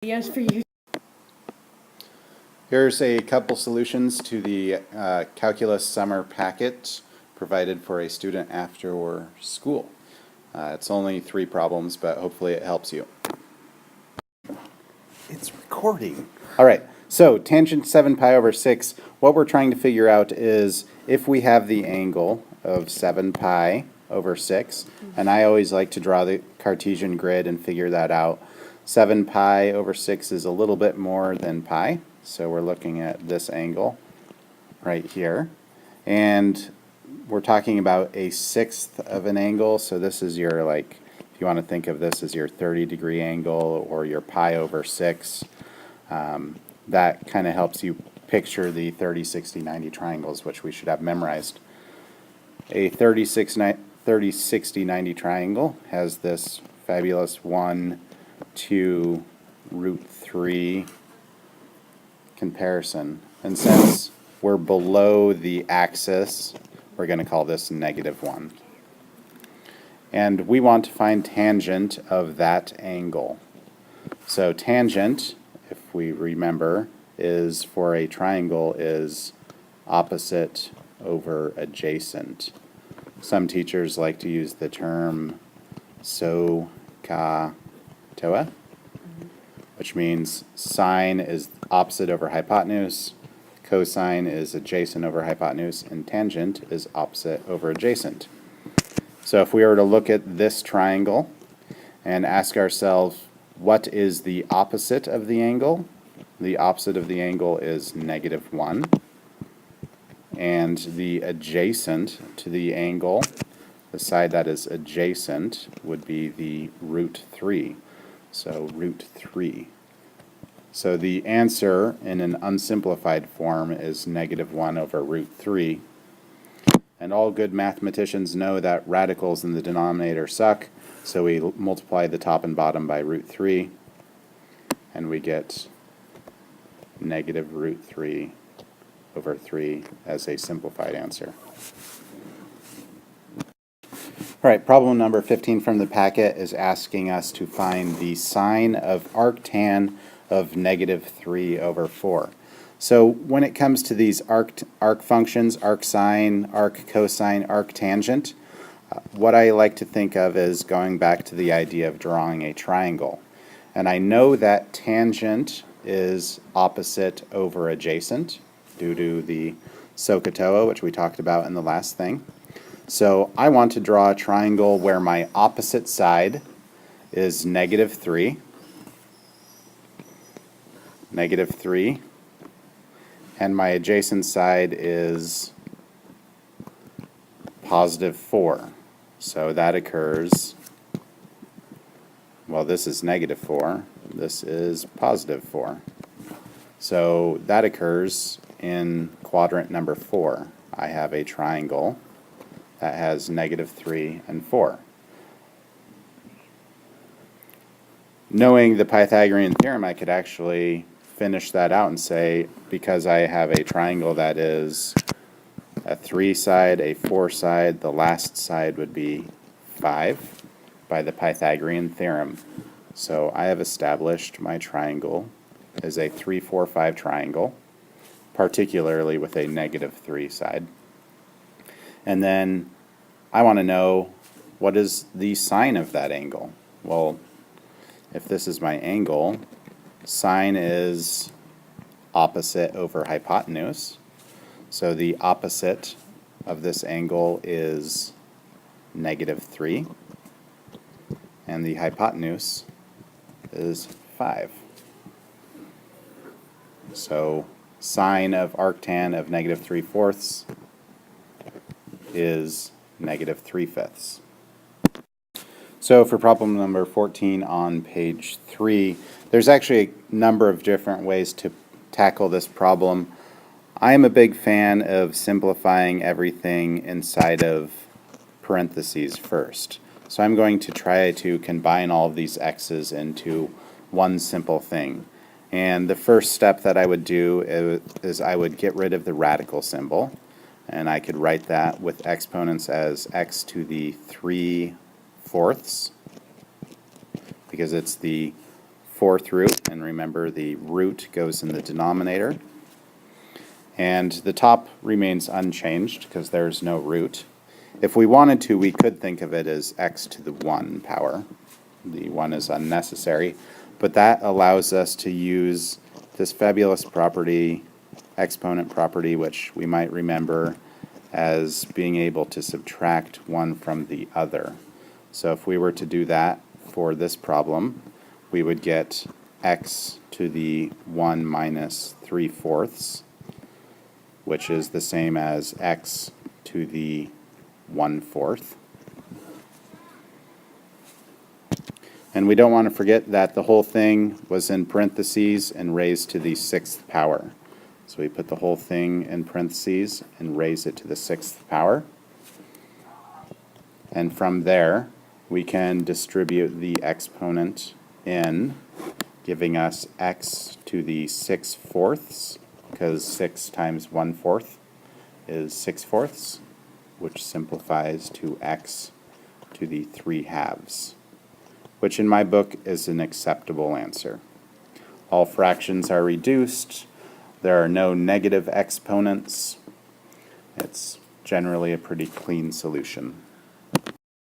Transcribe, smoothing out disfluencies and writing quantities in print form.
Yes, for you. Here's a couple solutions to the calculus summer packet provided for a student after school. It's only 3 problems, but hopefully it helps you. It's recording. All right, so tangent 7 pi over 6, what we're trying to figure out is if we have the angle of 7 pi over 6, and I always like to draw the Cartesian grid and figure that out. 7 pi over 6 is a little bit more than pi, so we're looking at this angle right here. And we're talking about a sixth of an angle, so this is your, like, if you want to think of this as your 30-degree angle or your pi over 6, that kind of helps you picture the 30, 60, 90 triangles, which we should have memorized. A 30, 60, 90 triangle has this fabulous 1, 2, root 3 comparison. And since we're below the axis, we're going to call this -1. And we want to find tangent of that angle. So tangent, if we remember, is for a triangle is opposite over adjacent. Some teachers like to use the term SOHCAHTOA, which means sine is opposite over hypotenuse, cosine is adjacent over hypotenuse, and tangent is opposite over adjacent. So if we were to look at this triangle and ask ourselves, what is the opposite of the angle? The opposite of the angle is -1. And the adjacent to the angle, the side that is adjacent, would be the root 3. So root 3. So the answer in an unsimplified form is -1 over root 3. And all good mathematicians know that radicals in the denominator suck, so we multiply the top and bottom by root 3, and we get -root 3 over 3 as a simplified answer. All right, problem number 15 from the packet is asking us to find the sine of arctan of -3 over 4. So when it comes to these arc functions, arcsine, arccosine, arctangent, what I like to think of is going back to the idea of drawing a triangle. And I know that tangent is opposite over adjacent due to the SOHCAHTOA, which we talked about in the last thing. So I want to draw a triangle where my opposite side is -3, -3, and my adjacent side is +4. So that occurs, well, this is -4, this is +4. So that occurs in quadrant number 4. I have a triangle that has -3 and 4. Knowing the Pythagorean theorem, I could actually finish that out and say, because I have a triangle that is a 3 side, a 4 side, the last side would be 5 by the Pythagorean theorem. So I have established my triangle as a 3, 4, 5 triangle, particularly with a -3 side. And then I want to know, what is the sine of that angle? Well, if this is my angle, sine is opposite over hypotenuse. So the opposite of this angle is -3. And the hypotenuse is 5. So sine of arctan of -3/4 is -3/5. So for problem number 14 on page 3, there's actually a number of different ways to tackle this problem. I am a big fan of simplifying everything inside of parentheses first. So I'm going to try to combine all of these x's into one simple thing. And the first step that I would do is I would get rid of the radical symbol, and I could write that with exponents as x to the 3/4, because it's the fourth root, and remember the root goes in the denominator. And the top remains unchanged because there's no root. If we wanted to, we could think of it as x to the 1 power. The 1 is unnecessary, but that allows us to use this fabulous property, exponent property, which we might remember as being able to subtract one from the other. So if we were to do that for this problem, we would get x to the 1 minus 3/4, which is the same as x to the 1/4. And we don't want to forget that the whole thing was in parentheses and raised to the 6th power. So we put the whole thing in parentheses and raise it to the 6th power. And from there, we can distribute the exponent in, giving us x to the 6/4, because 6 times 1/4 is 6/4, which simplifies to x to the 3/2, which in my book is an acceptable answer. All fractions are reduced. There are no negative exponents. It's generally a pretty clean solution.